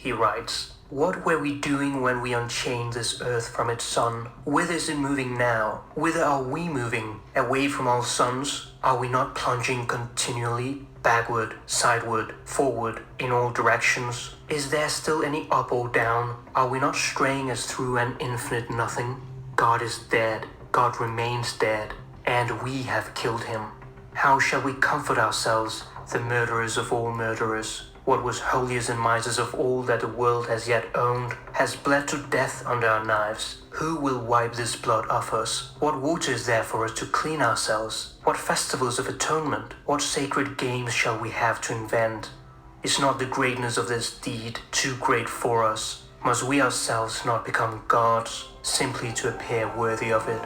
he writes. What were we doing when we unchained this earth from its sun? Whither is it moving now? Whither are we moving? Away from our suns? Are we not plunging continually? Backward, sideward, forward, in all directions? Is there still any up or down? Are we not straying as through an infinite nothing? God is dead. God remains dead. And we have killed him. How shall we comfort ourselves, the murderers of all murderers? What was holiest and misest of all that the world has yet owned has bled to death under our knives. Who will wipe this blood off us? What water is there for us to clean ourselves? What festivals of atonement? What sacred games shall we have to invent? Is not the greatness of this deed too great for us? Must we ourselves not become gods, simply to appear worthy of it?